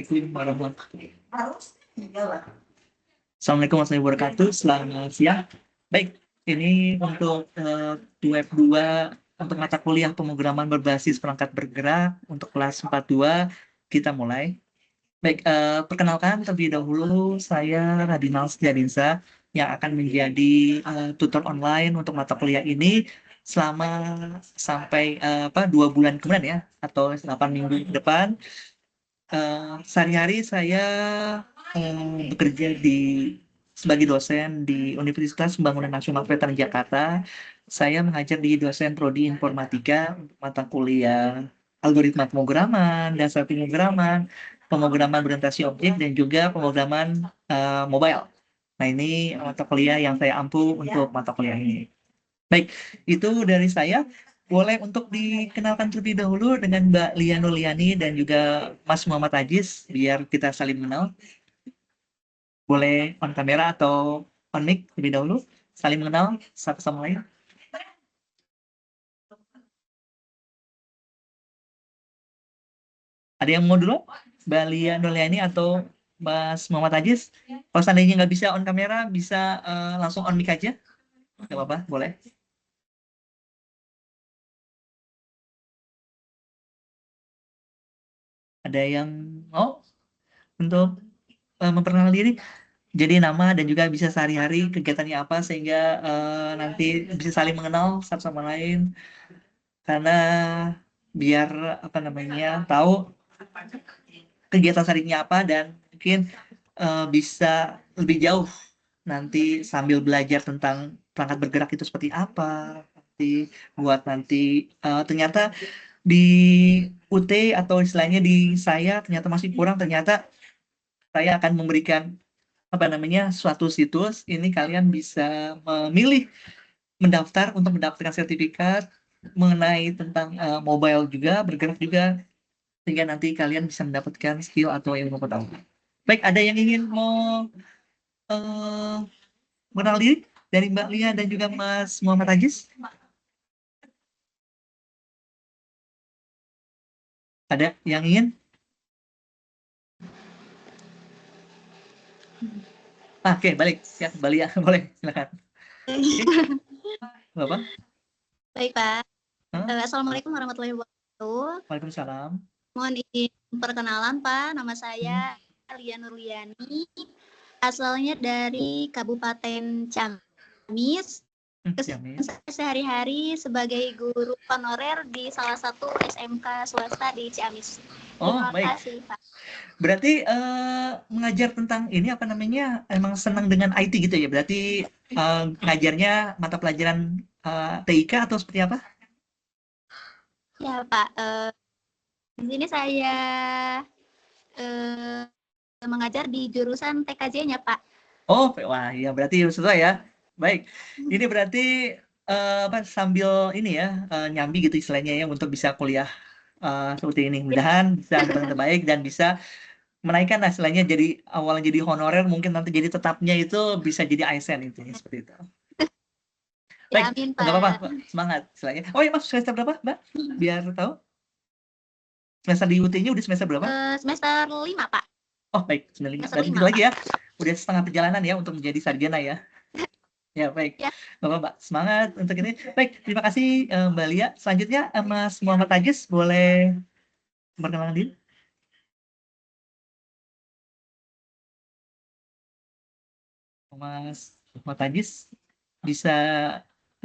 Assalamualaikum warahmatullahi Assalamualaikum warahmatullahi wabarakatuh. Selamat siang. Baik, ini untuk web 2 untuk mata kuliah pemrograman berbasis perangkat bergerak untuk kelas 42 kita mulai. Baik, perkenalkan terlebih dahulu saya Radinal Setiadinsa yang akan menjadi tutor online untuk mata kuliah ini selama sampai 2 bulan kemudian ya, atau 8 minggu ke depan. Sehari-hari saya bekerja sebagai dosen di Universitas Pembangunan Nasional Veteran Jakarta. Saya mengajar di dosen prodi informatika untuk mata kuliah algoritma pemrograman, dasar pemrograman, pemrograman berorientasi objek, dan juga pemrograman mobile. Nah, ini mata kuliah yang saya ampu untuk mata kuliah ini. Baik, itu dari saya. Boleh untuk dikenalkan terlebih dahulu dengan Mbak Lia Nuliani dan juga Mas Muhammad Ajis, biar kita saling mengenal. Boleh on kamera atau on mic terlebih dahulu, saling mengenal satu sama lain. Ada yang mau dulu? Mbak Lia Nuliani atau Mas Muhammad Ajis? Kalau seandainya nggak bisa on kamera, bisa langsung on mic aja. Nggak apa-apa, boleh. Ada yang mau untuk memperkenalkan diri? Jadi nama dan juga bisa sehari-hari kegiatannya apa sehingga nanti bisa saling mengenal satu sama lain, karena biar apa namanya tahu kegiatan seharinya apa, dan mungkin bisa lebih jauh nanti sambil belajar tentang perangkat bergerak itu seperti apa, nanti buat nanti ternyata di UT atau istilahnya di saya ternyata masih kurang, ternyata saya akan memberikan apa namanya suatu situs ini, kalian bisa memilih mendaftar untuk mendapatkan sertifikat mengenai tentang mobile juga, bergerak juga, sehingga nanti kalian bisa mendapatkan skill atau ilmu pengetahuan. Baik, ada yang ingin mau uh, mengenal diri dari Mbak Lia dan juga Mas Muhammad Ajis? Ada yang ingin? Oke, balik. Siap, Mbak Lia. Boleh, silakan. Bapak? Baik, Pak. Hah? Assalamualaikum warahmatullahi wabarakatuh. Waalaikumsalam. Mohon izin perkenalan, Pak. Nama saya Lia Nurliani. Asalnya dari Kabupaten Ciamis. Ciamis. Saya sehari-hari sebagai guru honorer di salah satu SMK swasta di Ciamis. Oh, Terima baik. kasih, Pak. Berarti mengajar tentang ini apa namanya, emang senang dengan IT gitu ya? Berarti ngajarnya mata pelajaran TIK atau seperti apa? Ya, Pak. Di sini saya mengajar di jurusan TKJ-nya, Pak. Oh, wah ya berarti sesuai ya. Baik, ini berarti apa, sambil ini ya nyambi gitu istilahnya ya untuk bisa kuliah seperti ini. Mudahan bisa mendapatkan terbaik dan bisa menaikkan istilahnya, jadi awalnya jadi honorer, mungkin nanti jadi tetapnya itu bisa jadi ASN itu ya, seperti itu. Ya, Baik, amin, nggak apa-apa, Pak. Mbak. Semangat istilahnya. Oh ya, Mas, semester berapa, Mbak? Biar tahu. Semester di UT-nya udah semester berapa? Semester 5, Pak. Oh, baik, semester 5. Semester Berarti 5, dikit lagi Pak. ya. Udah setengah perjalanan ya untuk menjadi sarjana ya. Ya, baik. Ya. Bapak, semangat untuk ini. Baik, terima kasih Mbak Lia. Selanjutnya Mas Muhammad Ajis, boleh perkenalan diri. Mas Muhammad Ajis bisa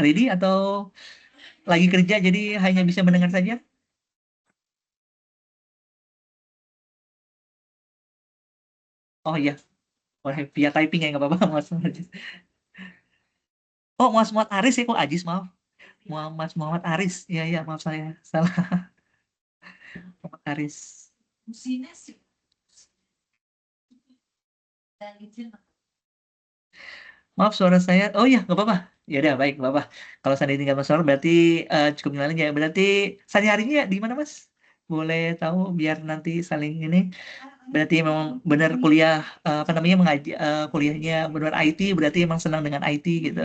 ready atau lagi kerja jadi hanya bisa mendengar saja? Oh iya, boleh via typing ya, nggak apa-apa Mas Muhammad Ajis. Oh, Mas Muhammad Aris ya, kok Ajis, maaf. Mas Muhammad Aris. Iya, iya, maaf saya salah. Muhammad Aris. Maaf suara saya. Oh iya, nggak apa-apa. Ya udah, baik, nggak apa-apa. Kalau seandainya tinggal Mas Suara berarti cukup nyalain ya. Berarti sehari-harinya di mana, Mas? Boleh tahu biar nanti saling ini. Berarti memang benar kuliah apa namanya mengaji kuliahnya benar IT, berarti emang senang dengan IT gitu.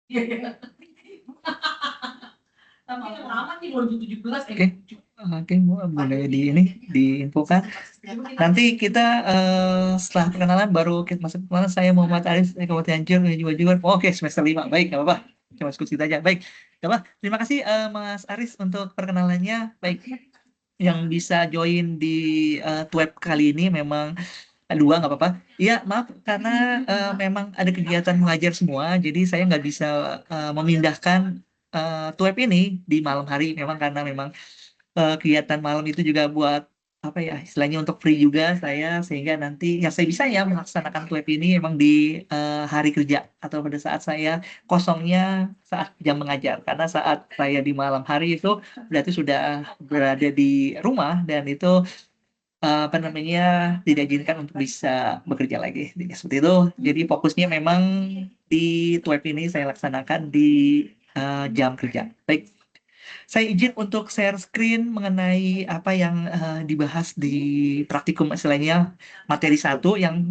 Tapi yang lama nih 2017. Oke, boleh diinfokan. Nanti kita setelah perkenalan baru kita masuk perkenalan. Saya Muhammad Arif dari Kabupaten Cianjur menuju juga. Oke, semester 5. Baik, nggak apa-apa. Cuma diskusi aja. Baik, nggak apa. Terima kasih Mas Aris untuk perkenalannya. Baik, yang bisa join di web kali ini memang dua nggak apa-apa. Iya, maaf karena memang ada kegiatan mengajar semua, jadi saya nggak bisa memindahkan web ini di malam hari. Memang karena memang kegiatan malam itu juga buat apa ya istilahnya untuk free juga saya, sehingga nanti yang saya bisa ya melaksanakan web ini emang di hari kerja atau pada saat saya kosongnya saat jam mengajar, karena saat saya di malam hari itu berarti sudah berada di rumah dan itu apa namanya tidak izinkan untuk bisa bekerja lagi. Jadi, seperti itu. Jadi fokusnya memang di web ini saya laksanakan di jam kerja. Baik, saya izin untuk share screen mengenai apa yang dibahas di praktikum istilahnya materi 1 yang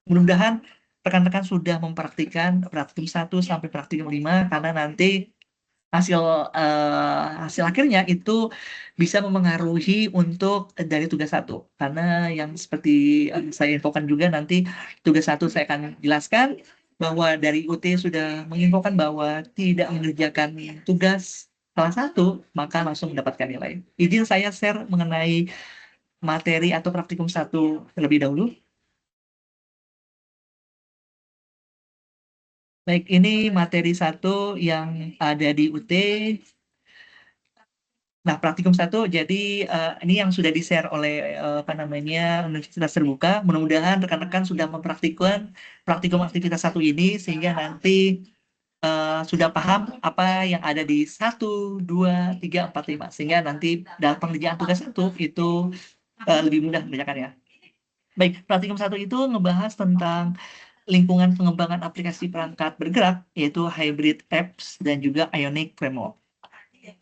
mudah-mudahan rekan-rekan sudah mempraktikkan praktikum 1 sampai praktikum 5, karena nanti hasil hasil akhirnya itu bisa memengaruhi untuk dari tugas 1, karena yang seperti saya infokan juga nanti tugas 1 saya akan jelaskan bahwa dari UT sudah menginfokan bahwa tidak mengerjakan tugas salah satu maka langsung mendapatkan nilai. Izin saya share mengenai materi atau praktikum 1 terlebih dahulu. Baik, ini materi 1 yang ada di UT. Nah, praktikum 1 jadi ini yang sudah di-share oleh apa namanya Universitas Terbuka. Mudah-mudahan rekan-rekan sudah mempraktikkan praktikum aktivitas 1 ini sehingga nanti sudah paham apa yang ada di 1, 2, 3, 4, 5. Sehingga nanti dalam pengerjaan tugas 1 itu lebih mudah mengerjakannya. Baik, praktikum 1 itu ngebahas tentang lingkungan pengembangan aplikasi perangkat bergerak, yaitu hybrid apps dan juga Ionic framework.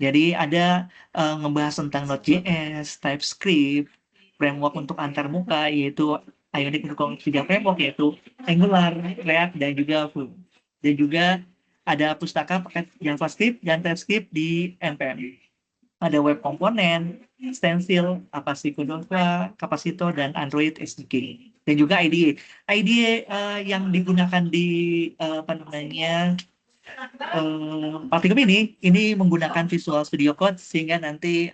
Jadi ada ngebahas tentang Node.js, TypeScript, framework untuk antarmuka, yaitu Ionic mendukung 3 framework, yaitu Angular, React, dan juga Vue. Dan juga ada pustaka paket JavaScript dan TypeScript di NPM. Ada web komponen, stencil, Apache Cordova, Capacito, dan Android SDK. Dan juga IDE. IDE yang digunakan di apa namanya praktikum ini menggunakan Visual Studio Code, sehingga nanti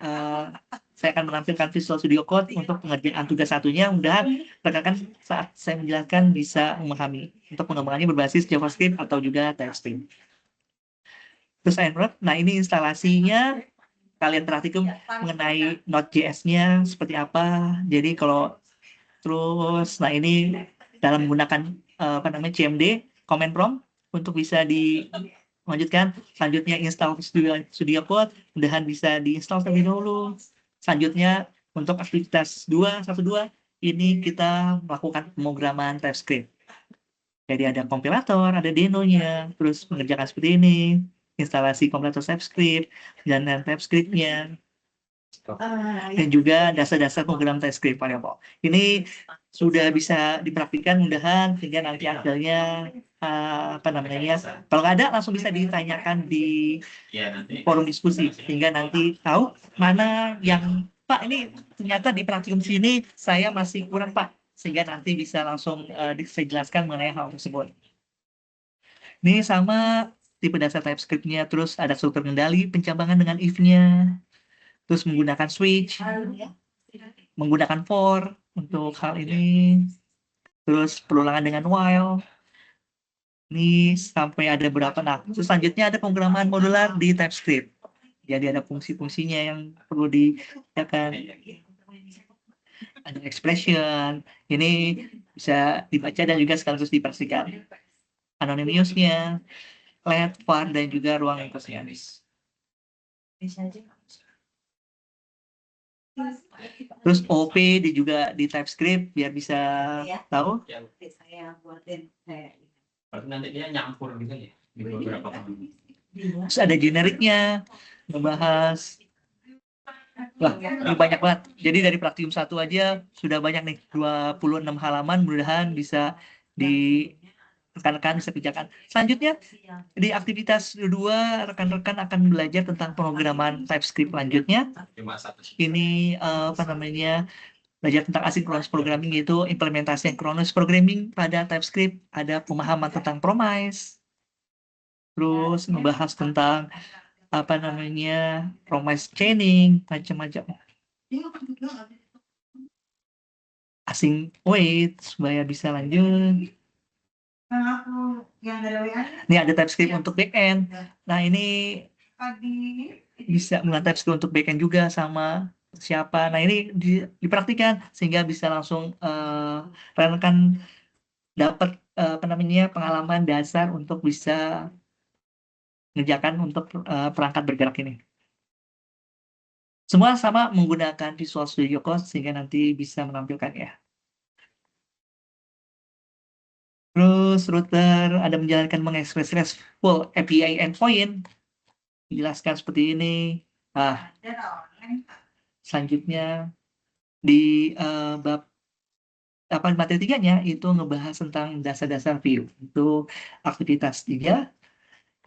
saya akan menampilkan Visual Studio Code untuk pengerjaan tugas 1-nya. Mudah rekan-rekan saat saya menjelaskan bisa memahami untuk pengembangannya berbasis JavaScript atau juga TypeScript. Terus Android, nah ini instalasinya kalian praktikum mengenai Node.js-nya seperti apa. Jadi kalau terus, nah ini dalam menggunakan apa namanya CMD, command prompt untuk bisa dilanjutkan. Selanjutnya install Studio Code, mudahan bisa diinstal terlebih dahulu. Selanjutnya untuk aktivitas 2.1.2 ini kita melakukan pemrograman TypeScript. Jadi ada kompilator, ada denonya, terus mengerjakan seperti ini, instalasi kompilator TypeScript, dan TypeScript-nya, dan juga dasar-dasar program TypeScript variable. Ini sudah bisa dipraktikkan mudahan sehingga nanti hasilnya apa namanya, kalau nggak ada langsung bisa ditanyakan di forum diskusi sehingga nanti tahu mana yang Pak ini ternyata di praktikum sini saya masih kurang Pak, sehingga nanti bisa langsung saya jelaskan mengenai hal tersebut. Ini sama tipe dasar TypeScript-nya, terus ada struktur kendali, pencambangan dengan if-nya, terus menggunakan switch, menggunakan for untuk hal ini, terus perulangan dengan while. Ini sampai ada berapa? Nah, terus selanjutnya ada pemrograman modular di TypeScript. Jadi ada fungsi-fungsinya yang perlu dikerjakan. Ada expression, ini bisa dibaca dan juga sekaligus dipastikan. Anonymous-nya, let, var, dan juga ruang inklusianis. Terus OP juga di TypeScript biar bisa tahu. Saya buatin berarti nanti dia nyampur gitu ya di beberapa kali. Terus ada generiknya, ngebahas. Wah, ini banyak banget. Jadi dari praktikum 1 aja sudah banyak nih, 26 halaman, mudah-mudahan bisa rekan-rekan bisa kerjakan. Selanjutnya, di aktivitas 2, rekan-rekan akan belajar tentang pemrograman TypeScript lanjutnya. Cuma satu. Ini belajar tentang asynchronous programming, yaitu implementasi synchronous programming pada TypeScript. Ada pemahaman tentang promise, terus membahas tentang promise chaining, macam-macam. Async wait supaya bisa lanjut. Ini ada TypeScript untuk backend. Nah, ini bisa menggunakan TypeScript untuk backend juga sama siapa. Nah, ini dipraktikkan sehingga bisa langsung rekan dapat pengalaman dasar untuk bisa mengerjakan untuk perangkat bergerak ini. Semua sama menggunakan Visual Studio Code sehingga nanti bisa menampilkannya. Terus router ada menjalankan mengekspres RESTful API endpoint. Dijelaskan seperti ini. Selanjutnya di bab materi 3-nya itu ngebahas tentang dasar-dasar view. Itu aktivitas 3.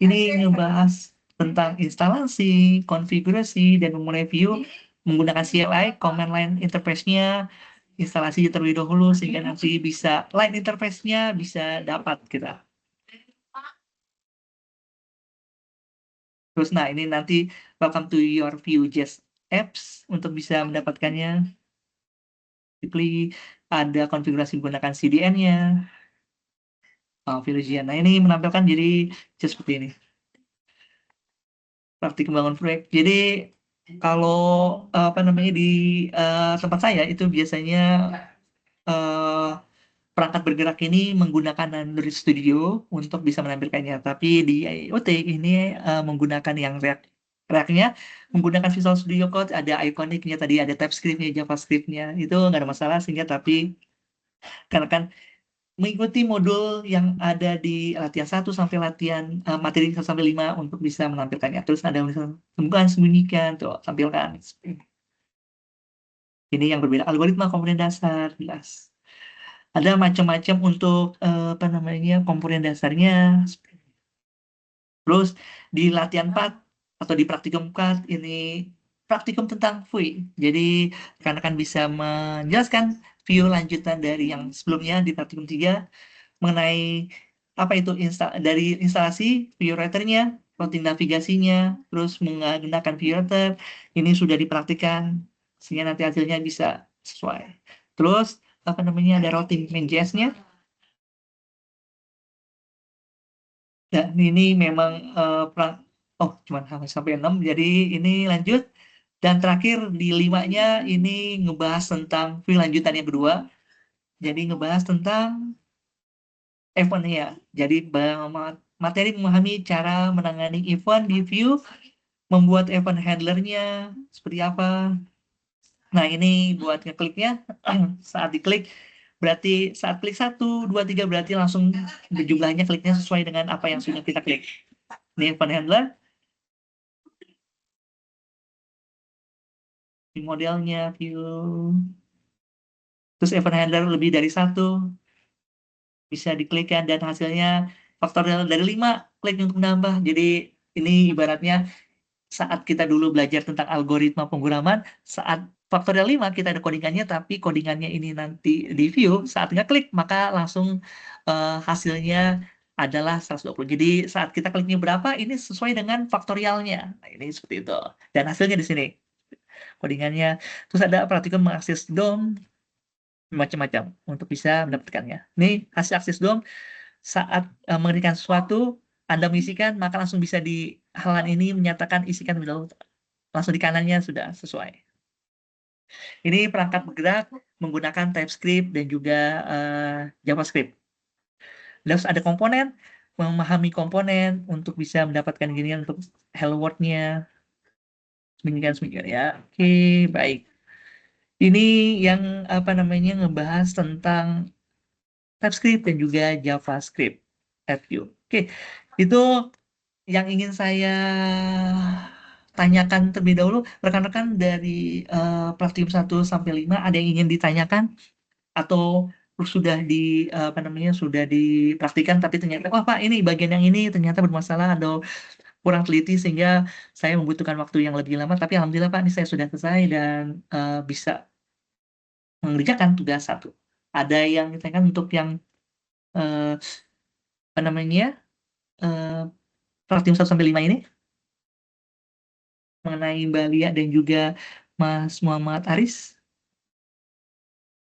Ini ngebahas tentang instalasi, konfigurasi, dan memulai view menggunakan CLI, command line interface-nya, instalasi terlebih dahulu sehingga nanti bisa line interface-nya bisa dapat kita. Terus nah ini nanti welcome to your Vue.js apps untuk bisa mendapatkannya. Klik ada konfigurasi menggunakan CDN-nya. Vue.js. Nah ini menampilkan jadi seperti ini. Praktik membangun proyek. Jadi kalau di tempat saya itu biasanya perangkat bergerak ini menggunakan Android Studio untuk bisa menampilkannya. Tapi di IoT ini menggunakan yang React-nya menggunakan Visual Studio Code, ada Iconic-nya tadi, ada TypeScript-nya, JavaScript-nya. Itu nggak ada masalah sehingga tapi karena kan mengikuti modul yang ada di latihan 1 sampai latihan materi 1 sampai 5 untuk bisa menampilkannya. Terus ada misalnya sembunyikan, tuh tampilkan. Ini yang berbeda. Algoritma komponen dasar jelas. Ada macam-macam untuk komponen dasarnya. Terus di latihan 4 atau di praktikum 4 ini praktikum tentang Vue. Jadi rekan-rekan bisa menjelaskan view lanjutan dari yang sebelumnya di praktikum 3 mengenai apa itu dari instalasi Vue Router-nya, routing navigasinya, terus menggunakan Vue Router. Ini sudah dipraktikkan sehingga nanti hasilnya bisa sesuai. Terus ada routing main.js-nya. Dan ini memang cuma sampai 6. Jadi ini lanjut. Dan terakhir di 5-nya ini ngebahas tentang Vue lanjutan yang kedua. Jadi ngebahas tentang event ya. Jadi materi memahami cara menangani event di Vue, membuat event handlernya seperti apa. Nah, ini buat ngekliknya, saat diklik, berarti saat klik 1, 2, 3, berarti langsung jumlahnya kliknya sesuai dengan apa yang sudah kita klik. Ini event handler. Di modelnya, view. Terus event handler lebih dari 1. Bisa diklikkan dan hasilnya faktorial dari 5. Klik untuk menambah. Jadi ini ibaratnya saat kita dulu belajar tentang algoritma pemrograman, saat faktorial 5 kita ada codingannya, tapi codingannya ini nanti di view, saat ngeklik maka langsung hasilnya adalah 120. Jadi saat kita kliknya berapa, ini sesuai dengan faktorialnya. Nah, ini seperti itu. Dan hasilnya di sini. Codingannya. Terus ada praktikum mengakses DOM, macam-macam untuk bisa mendapatkannya. Ini hasil akses DOM saat mengerjakan sesuatu, Anda mengisikan, maka langsung bisa di halaman ini menyatakan isikan dulu. Langsung di kanannya sudah sesuai. Ini perangkat bergerak menggunakan TypeScript dan juga JavaScript. Terus ada komponen, memahami komponen untuk bisa mendapatkan gini untuk hello world-nya. Sembunyikan ya. Oke, baik. Ini yang ngebahas tentang TypeScript dan juga JavaScript. Oke, itu yang ingin saya tanyakan terlebih dahulu. Rekan-rekan dari praktikum 1 sampai 5 ada yang ingin ditanyakan atau sudah sudah dipraktikkan, tapi ternyata wah Pak ini bagian yang ini ternyata bermasalah atau kurang teliti sehingga saya membutuhkan waktu yang lebih lama. Tapi alhamdulillah Pak, ini saya sudah selesai dan bisa mengerjakan tugas 1. Ada yang ditanyakan untuk yang eh, praktikum 1 sampai 5 ini mengenai Mbak Lia dan juga Mas Muhammad Aris.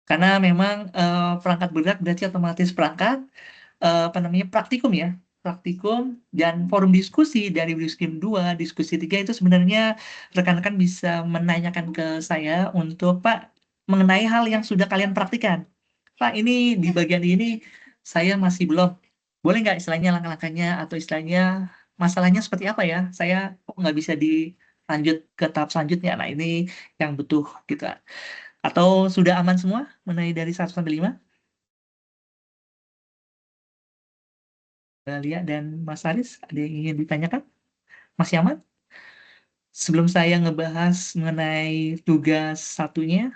Karena memang perangkat bergerak berarti otomatis perangkat praktikum ya. Praktikum dan forum diskusi dari Briskim 2, diskusi 3 itu sebenarnya rekan-rekan bisa menanyakan ke saya untuk Pak mengenai hal yang sudah kalian praktikan. Pak ini di bagian ini saya masih belum. Boleh nggak istilahnya langkah-langkahnya atau istilahnya masalahnya seperti apa ya? Saya kok nggak bisa dilanjut ke tahap selanjutnya. Nah ini yang butuh gitu. Atau sudah aman semua mengenai dari 1 sampai 5? Lia dan Mas Aris, ada yang ingin ditanyakan? Masih aman? Sebelum saya ngebahas mengenai tugas satunya,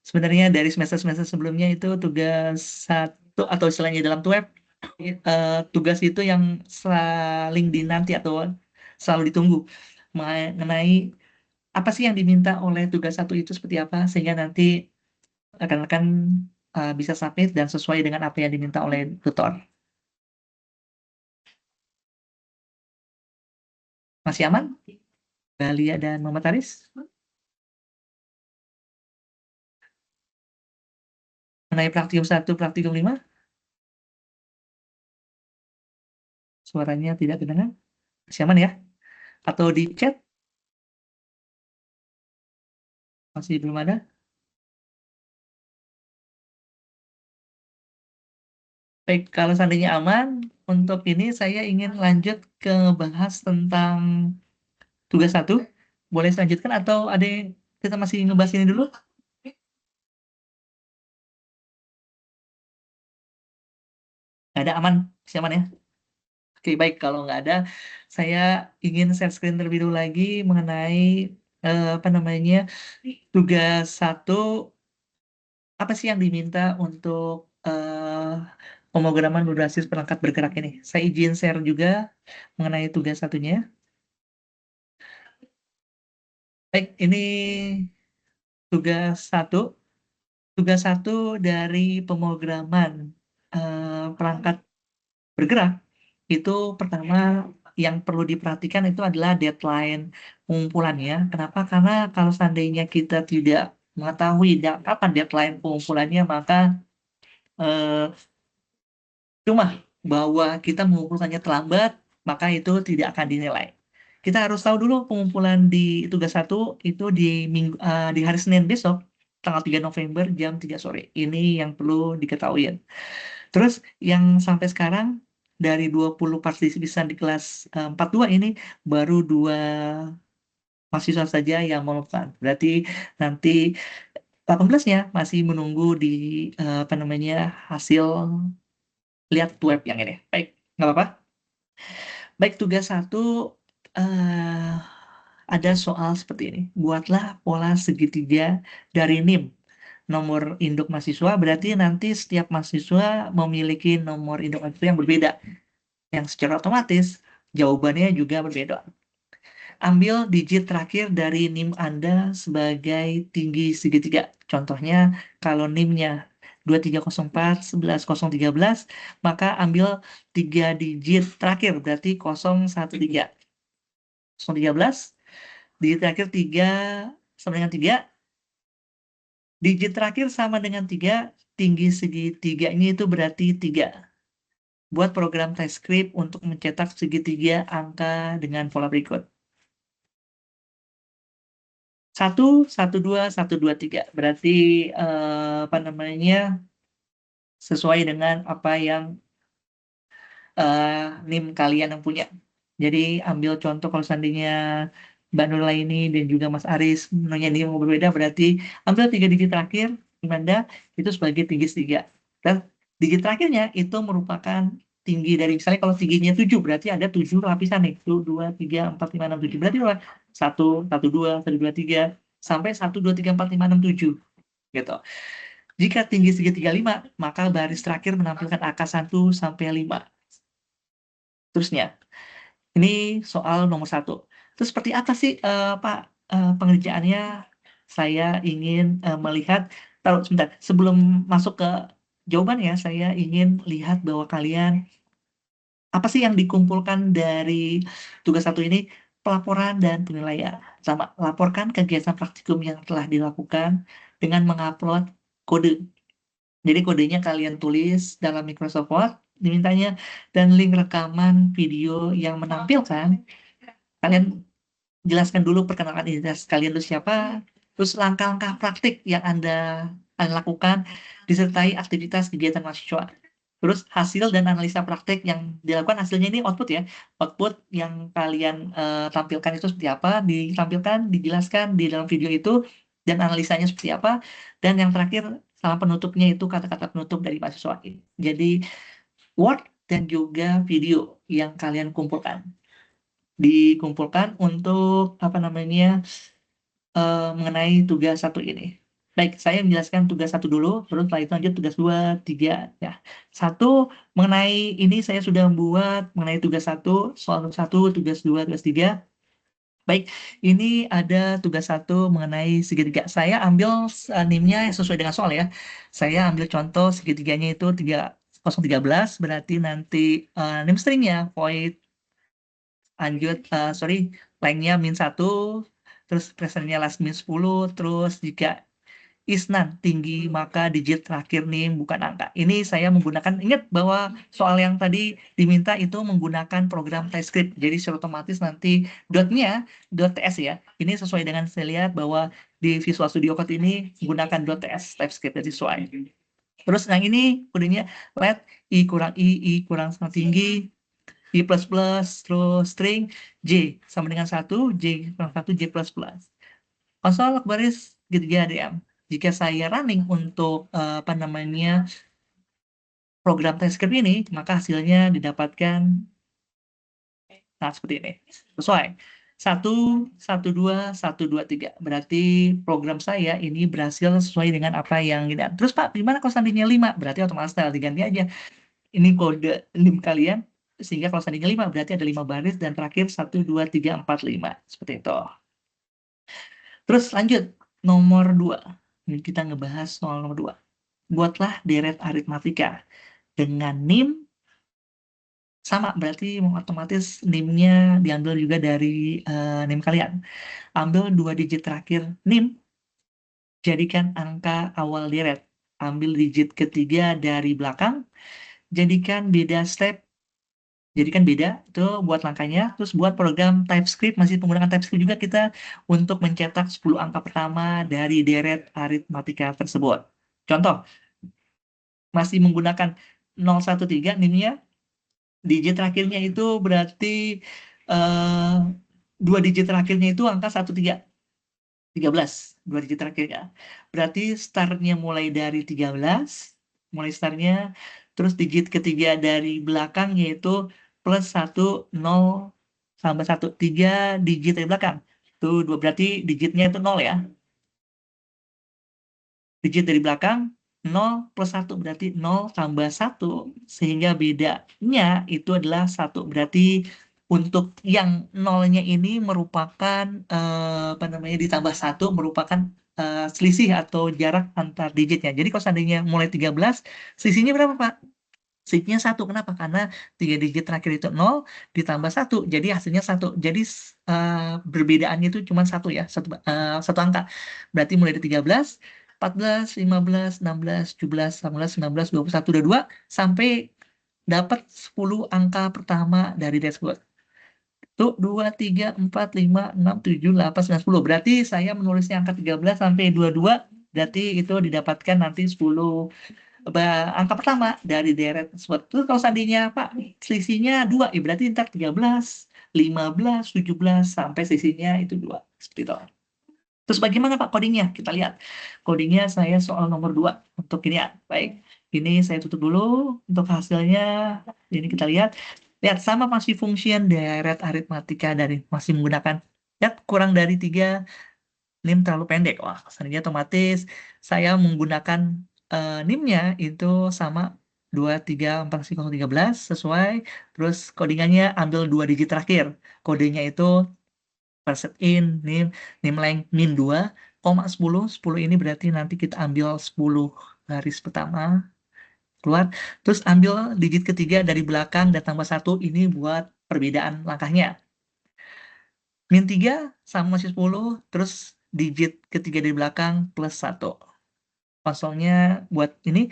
sebenarnya dari semester-semester sebelumnya itu tugas 1 atau istilahnya dalam web, tugas itu yang saling dinanti atau selalu ditunggu mengenai apa sih yang diminta oleh tugas 1 itu seperti apa, sehingga nanti rekan-rekan bisa submit dan sesuai dengan apa yang diminta oleh tutor. Masih aman? Lia dan Muhammad Aris? Mengenai praktikum 1, praktikum 5? Suaranya tidak kedengar? Masih aman ya? Atau di chat? Masih belum ada? Baik, kalau seandainya aman, untuk ini saya ingin lanjut ke bahas tentang tugas 1. Boleh saya lanjutkan atau ada yang kita masih ngebahas ini dulu? Nggak ada, aman? Masih aman ya? Oke, baik. Kalau nggak ada, saya ingin share screen terlebih dahulu lagi mengenai tugas 1. Apa sih yang diminta untuk pemrograman berbasis perangkat bergerak ini? Saya izin share juga mengenai tugas 1-nya. Baik, ini tugas 1. Tugas 1 dari pemrograman perangkat bergerak itu pertama yang perlu diperhatikan itu adalah deadline pengumpulannya. Kenapa? Karena kalau seandainya kita tidak mengetahui kapan deadline pengumpulannya, maka cuma bahwa kita mengumpulkannya terlambat, maka itu tidak akan dinilai. Kita harus tahu dulu pengumpulan di tugas 1 itu di hari Senin besok, tanggal 3 November jam 3 sore. Ini yang perlu diketahui. Terus yang sampai sekarang dari 20 partisipan di kelas 42 ini baru 2 mahasiswa saja yang melakukan. Berarti nanti 18-nya masih menunggu di hasil lihat web yang ini. Baik, nggak apa-apa. Baik, tugas 1 ada soal seperti ini. Buatlah pola segitiga dari NIM, nomor induk mahasiswa. Berarti nanti setiap mahasiswa memiliki nomor induk mahasiswa yang berbeda, yang secara otomatis jawabannya juga berbeda. Ambil digit terakhir dari NIM Anda sebagai tinggi segitiga. Contohnya kalau NIM-nya 2304 11013, maka ambil 3 digit terakhir, berarti 013. 013, digit terakhir 3 sama dengan 3, digit terakhir sama dengan 3, tinggi segitiganya itu berarti 3. Buat program TypeScript untuk mencetak segitiga angka dengan pola berikut. 1, 1, 2, 1, 2, 3. Berarti sesuai dengan apa yang NIM kalian yang punya. Jadi ambil contoh kalau seandainya Mbak Nurla ini dan juga Mas Aris punya NIM yang berbeda, berarti ambil 3 digit terakhir Anda itu sebagai tinggi segitiga. Dan digit terakhirnya itu merupakan tinggi dari, misalnya kalau tingginya 7, berarti ada 7 lapisan nih. 1, 2, 3, 4, 5, 6, 7. Berarti 1, 1, 2, 1, 2, 3, sampai 1, 2, 3, 4, 5, 6, 7. Gitu. Jika tinggi segitiga 5, maka baris terakhir menampilkan angka 1 sampai 5. Terusnya, ini soal nomor 1. Terus seperti apa sih Pak pengerjaannya? Saya ingin melihat, taruh sebentar, sebelum masuk ke jawaban ya, saya ingin lihat bahwa kalian, apa sih yang dikumpulkan dari tugas 1 ini? Pelaporan dan penilaian. Sama, laporkan kegiatan praktikum yang telah dilakukan dengan mengupload kode. Jadi kodenya kalian tulis dalam Microsoft Word, dimintanya, dan link rekaman video yang menampilkan, kalian jelaskan dulu perkenalkan identitas kalian itu siapa, terus langkah-langkah praktik yang Anda lakukan, disertai aktivitas kegiatan mahasiswa. Terus hasil dan analisa praktik yang dilakukan, hasilnya ini output ya. Output yang kalian tampilkan itu seperti apa, ditampilkan, dijelaskan di dalam video itu, dan analisanya seperti apa. Dan yang terakhir, salam penutupnya itu kata-kata penutup dari mahasiswa ini. Jadi, Word dan juga video yang kalian kumpulkan. Dikumpulkan untuk mengenai tugas 1 ini. Baik, saya menjelaskan tugas 1 dulu, terus setelah itu lanjut tugas 2, 3 ya. 1 mengenai ini saya sudah membuat mengenai tugas 1, soal 1, tugas 2, tugas 3. Baik, ini ada tugas 1 mengenai segitiga. Saya ambil NIM-nya sesuai dengan soal ya. Saya ambil contoh segitiganya itu 3013, berarti nanti NIM stringnya void lengthnya -1, terus presentnya last min 10, terus jika isnan tinggi maka digit terakhir NIM bukan angka. Ini saya menggunakan, ingat bahwa soal yang tadi diminta itu menggunakan program TypeScript, jadi secara otomatis nanti dotnya .ts ya. Ini sesuai dengan saya lihat bahwa di Visual Studio Code ini menggunakan .ts TypeScript, jadi sesuai. Terus yang ini kodenya let i kurang sama tinggi, i++, terus string j sama dengan 1, j kurang 1, j++. Konsol baris segitiga DM. Jika saya running untuk program TypeScript ini, maka hasilnya didapatkan seperti ini. Sesuai. 1, 1, 2, 1, 2, 3. Berarti program saya ini berhasil sesuai dengan apa yang ini. Terus Pak, gimana kalau seandainya 5? Berarti otomatis tinggal diganti aja. Ini kode NIM kalian, sehingga kalau seandainya 5 berarti ada 5 baris dan terakhir 1, 2, 3, 4, 5. Seperti itu. Terus lanjut, nomor 2. Ini kita ngebahas soal nomor 2. Buatlah deret aritmatika dengan NIM sama, berarti otomatis NIM-nya diambil juga dari NIM kalian. Ambil 2 digit terakhir NIM, jadikan angka awal deret. Ambil digit ketiga dari belakang, jadikan beda step, jadikan beda, itu buat langkahnya. Terus buat program TypeScript, masih menggunakan TypeScript juga kita untuk mencetak 10 angka pertama dari deret aritmatika tersebut. Contoh, masih menggunakan 013 NIM-nya, digit terakhirnya itu berarti 2 digit terakhirnya itu angka 13. 2 digit terakhirnya. Berarti startnya mulai dari 13, mulai startnya, terus digit ketiga dari belakang yaitu +1, 0, tambah 1, 3 digit dari belakang. Itu 2, berarti digitnya itu 0 ya. Digit dari belakang 0 plus 1, berarti 0 tambah 1, sehingga bedanya itu adalah 1. Berarti untuk yang nolnya ini merupakan ditambah 1 merupakan selisih atau jarak antar digitnya. Jadi kalau seandainya mulai 13, selisihnya berapa Pak? Selisihnya 1. Kenapa? Karena 3 digit terakhir itu 0 ditambah 1, jadi hasilnya 1. Jadi perbedaannya itu cuma 1 ya, 1 angka. Berarti mulai dari 13, 14, 15, 16, 17, 18, 19, 21, 22, sampai dapat 10 angka pertama dari dashboard. Itu 2, 3, 4, 5, 6, 7, 8, 9, 10. Berarti saya menulisnya angka 13 sampai 22, berarti itu didapatkan nanti 10 angka pertama dari deret tersebut. Terus kalau seandainya Pak, selisihnya 2, ya berarti ntar 13, 15, 17, sampai selisihnya itu 2. Seperti itu. Terus bagaimana Pak codingnya? Kita lihat. Codingnya saya soal nomor 2 untuk ini ya. Baik, ini saya tutup dulu untuk hasilnya. Ini kita lihat. Lihat, sama masih function deret aritmatika dari masih menggunakan. Lihat, kurang dari 3, NIM terlalu pendek. Wah, seandainya otomatis saya menggunakan NIM-nya itu sama 2341013 sesuai. Terus codingannya ambil 2 digit terakhir. Kodenya itu percent in, NIM length min 2,10. 10 ini berarti nanti kita ambil 10 garis pertama keluar. Terus ambil digit ketiga dari belakang dan tambah 1. Ini buat perbedaan langkahnya. Min 3 sama masih 10. Terus digit ketiga dari belakang plus 1. Konsolnya buat ini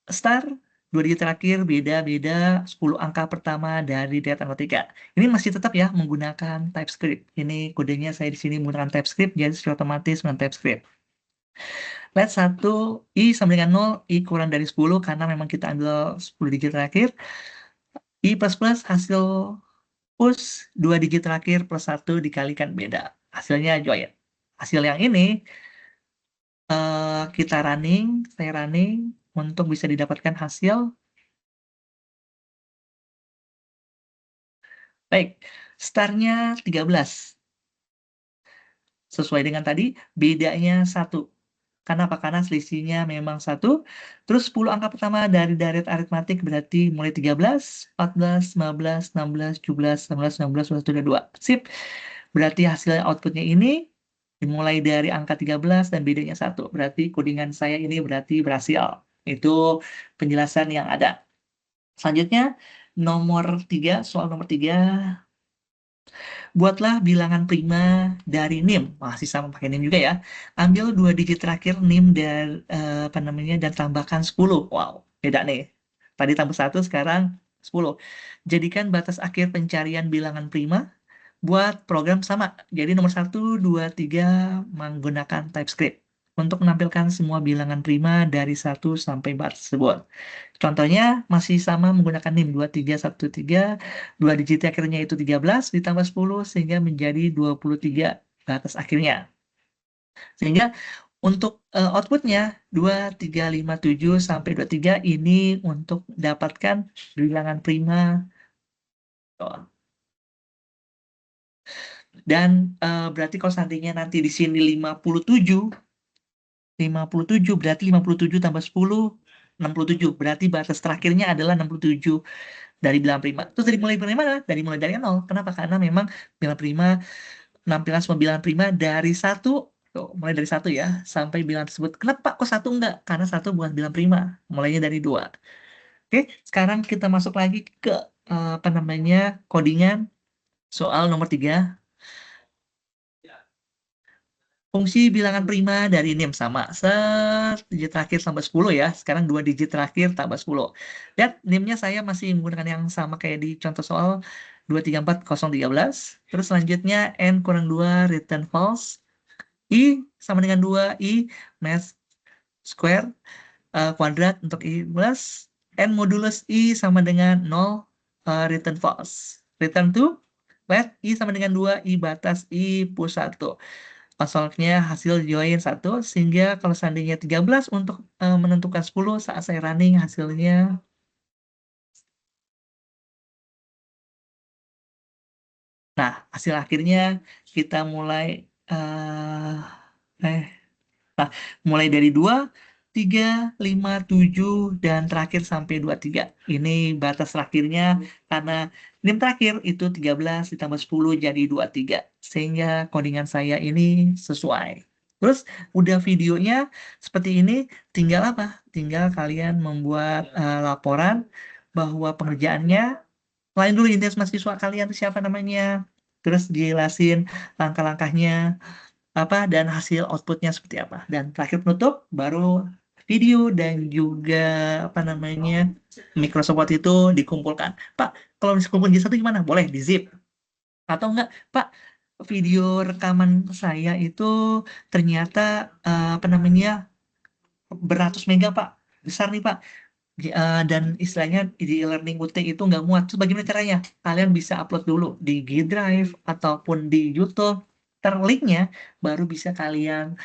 star 2 digit terakhir beda-beda 10 angka pertama dari data tanggal 3. Ini masih tetap ya menggunakan TypeScript. Ini kodenya saya di sini menggunakan TypeScript, jadi secara otomatis menggunakan TypeScript. Let 1 I sama dengan 0, I kurang dari 10 karena memang kita ambil 10 digit terakhir. I plus plus hasil push 2 digit terakhir plus 1 dikalikan beda. Hasilnya join. Hasil yang ini kita saya running untuk bisa didapatkan hasil. Baik, startnya 13. Sesuai dengan tadi, bedanya 1. Kenapa? Karena selisihnya memang 1. Terus 10 angka pertama dari deret aritmatik berarti mulai 13, 14, 15, 16, 17, 18, 19, 21, 2. Sip. Berarti hasil outputnya ini dimulai dari angka 13 dan bedanya 1. Berarti codingan saya ini berarti berhasil. Itu penjelasan yang ada. Selanjutnya, nomor 3, soal nomor 3. Buatlah bilangan prima dari NIM. Masih sama pakai NIM juga ya. Ambil 2 digit terakhir NIM dan dan tambahkan 10. Wow, beda nih. Tadi tambah 1, sekarang 10. Jadikan batas akhir pencarian bilangan prima buat program sama. Jadi nomor 1, 2, 3 menggunakan TypeScript untuk menampilkan semua bilangan prima dari 1 sampai bar tersebut. Contohnya masih sama menggunakan NIM 2313, 2 digit akhirnya itu 13 ditambah 10 sehingga menjadi 23 batas akhirnya. Sehingga untuk outputnya 2357 sampai 23 ini untuk dapatkan bilangan prima. Dan berarti kalau seandainya nanti di sini 57 berarti 57 tambah 10 67. Berarti batas terakhirnya adalah 67 dari bilangan prima. Terus mulai dari mana? Mulai dari 0. Kenapa? Karena memang bilangan prima penampilan semua bilangan prima dari 1. Tuh, mulai dari 1 ya sampai bilangan tersebut. Kenapa kok 1 enggak? Karena 1 bukan bilangan prima. Mulainya dari 2. Oke, sekarang kita masuk lagi ke codingan soal nomor 3. Fungsi bilangan prima dari NIM sama. Digit terakhir tambah 10 ya. Sekarang 2 digit terakhir tambah 10. Dan NIM-nya saya masih menggunakan yang sama kayak di contoh soal 2340013. Terus selanjutnya N kurang 2 return false. I sama dengan 2. I math square kuadrat untuk I plus. N modulus I sama dengan 0 return false. Return to let I sama dengan 2. I batas I plus 1. Pasalnya hasil join 1, sehingga kalau seandainya 13 untuk menentukan 10 saat saya running hasilnya. Nah, hasil akhirnya kita mulai mulai dari 2, 3, 5, 7, dan terakhir sampai 23. Ini batas terakhirnya karena NIM terakhir itu 13 ditambah 10 jadi 23. Sehingga codingan saya ini sesuai. Terus udah videonya seperti ini, tinggal apa? Tinggal kalian membuat laporan bahwa pengerjaannya, lain dulu identitas mahasiswa kalian itu siapa namanya. Terus dijelasin langkah-langkahnya apa dan hasil outputnya seperti apa. Dan terakhir penutup baru video dan juga Microsoft Word itu dikumpulkan. Pak, kalau misalnya kumpul jadi satu gimana? Boleh di zip. Atau enggak, Pak, video rekaman saya itu ternyata beratus mega, Pak. Besar nih, Pak. Dan istilahnya di e-learning UT itu nggak muat. Terus bagaimana caranya? Kalian bisa upload dulu di G Drive ataupun di YouTube. Linknya baru bisa kalian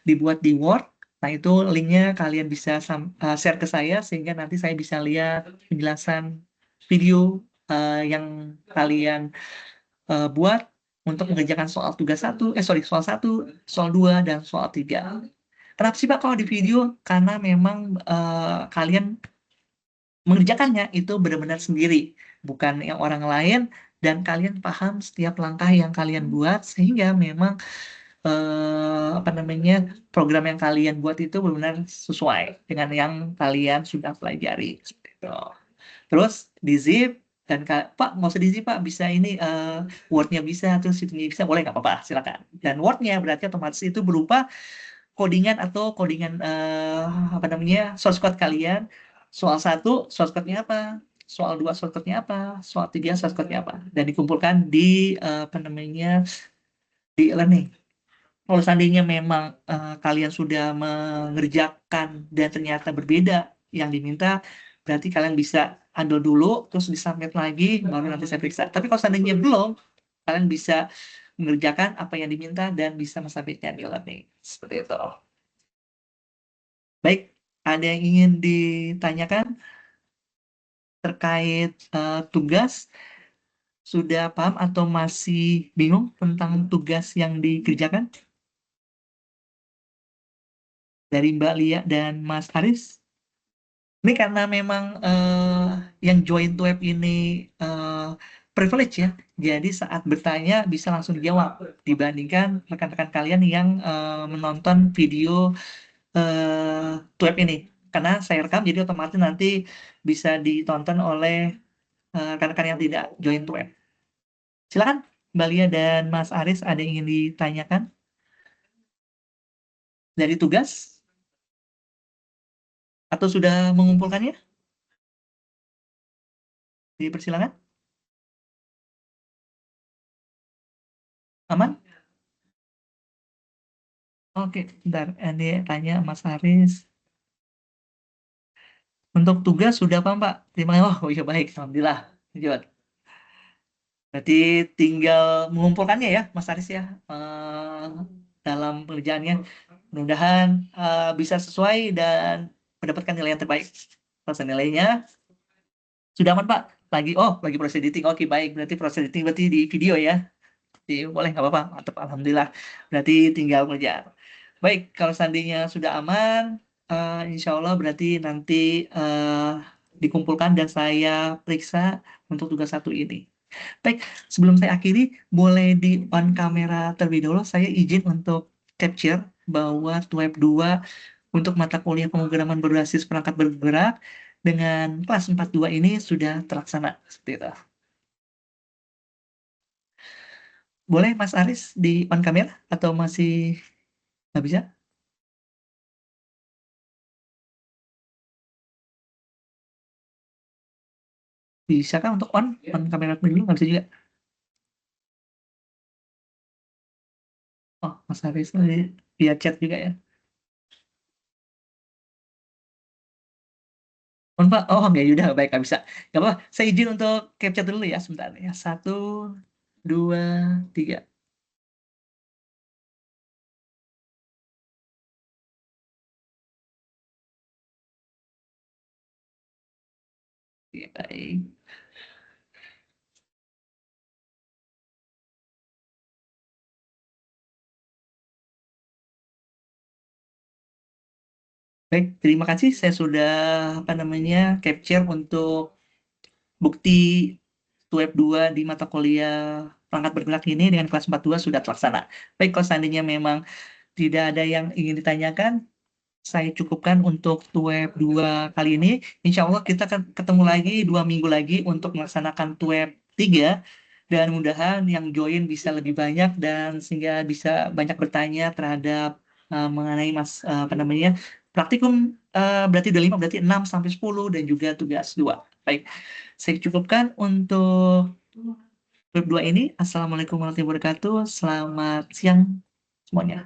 dibuat di Word. Nah, itu linknya kalian bisa share ke saya sehingga nanti saya bisa lihat penjelasan video yang kalian buat untuk mengerjakan soal soal 1, soal 2, dan soal 3. Kenapa sih Pak kalau di video? Karena memang kalian mengerjakannya itu benar-benar sendiri, bukan yang orang lain, dan kalian paham setiap langkah yang kalian buat sehingga memang apa namanya program yang kalian buat itu benar-benar sesuai dengan yang kalian sudah pelajari. Seperti itu. Terus di zip dan Pak nggak usah di zip Pak, bisa ini Word-nya bisa, terus itunya bisa, boleh nggak apa-apa, silakan. Dan Word-nya berarti otomatis itu berupa codingan atau codingan apa namanya source code kalian. Soal 1 source code-nya apa? Soal 2 source code-nya apa? Soal 3 source code-nya apa? Dan dikumpulkan di apa namanya di learning. Kalau seandainya memang kalian sudah mengerjakan dan ternyata berbeda yang diminta, berarti kalian bisa handle dulu, terus disubmit lagi, baru nanti saya periksa. Tapi kalau seandainya belum, kalian bisa mengerjakan apa yang diminta dan bisa mensubmitnya di learning. Seperti itu. Baik, ada yang ingin ditanyakan terkait tugas? Sudah paham atau masih bingung tentang tugas yang dikerjakan? Dari Mbak Lia dan Mas Aris? Ini karena memang yang join to web ini privilege ya. Jadi saat bertanya bisa langsung dijawab dibandingkan rekan-rekan kalian yang menonton video to web ini. Karena saya rekam jadi otomatis nanti bisa ditonton oleh rekan-rekan yang tidak join to web. Silakan Mbak Lia dan Mas Aris, ada yang ingin ditanyakan dari tugas? Atau sudah mengumpulkannya? Dipersilakan. Aman? Oke, bentar. Ini tanya Mas Aris. Untuk tugas sudah apa Pak? Terima kasih. Oh iya baik, alhamdulillah. Lanjut. Berarti tinggal mengumpulkannya ya, Mas Aris ya, dalam pengerjaannya. Mudah-mudahan bisa sesuai dan mendapatkan nilai yang terbaik. Proses nilainya sudah aman Pak. Lagi proses editing. Oke baik, berarti proses editing berarti di video ya. Boleh nggak apa-apa. Mantap, alhamdulillah. Berarti tinggal pengerjaan. Baik, kalau seandainya sudah aman, insya Allah berarti nanti dikumpulkan dan saya periksa untuk tugas 1 ini. Baik, sebelum saya akhiri, boleh di on kamera terlebih dahulu. Saya izin untuk capture bahwa web 2 untuk mata kuliah pemrograman berbasis perangkat bergerak dengan kelas 42 ini sudah terlaksana. Seperti itu. Boleh Mas Aris di on kamera atau masih nggak bisa? Bisa kan untuk on kamera dulu, nggak bisa juga? Oh, Mas Haris via chat juga ya? On Pak? Oh, nggak, yaudah, baik, nggak bisa. Nggak apa, saya izin untuk capture dulu ya, sebentar ya. 1, 2, 3. Oke, baik. Baik, terima kasih. Saya sudah capture untuk bukti web 2 di mata kuliah perangkat bergerak ini dengan kelas 42 sudah terlaksana. Baik, kalau seandainya memang tidak ada yang ingin ditanyakan, saya cukupkan untuk web 2 kali ini. Insya Allah kita akan ketemu lagi 2 minggu lagi untuk melaksanakan web 3. Dan mudah-mudahan yang join bisa lebih banyak dan sehingga bisa banyak bertanya terhadap mengenai praktikum berarti udah 5, berarti 6 sampai 10 dan juga tugas 2. Baik, saya cukupkan untuk web 2 ini. Assalamualaikum warahmatullahi wabarakatuh. Selamat siang semuanya.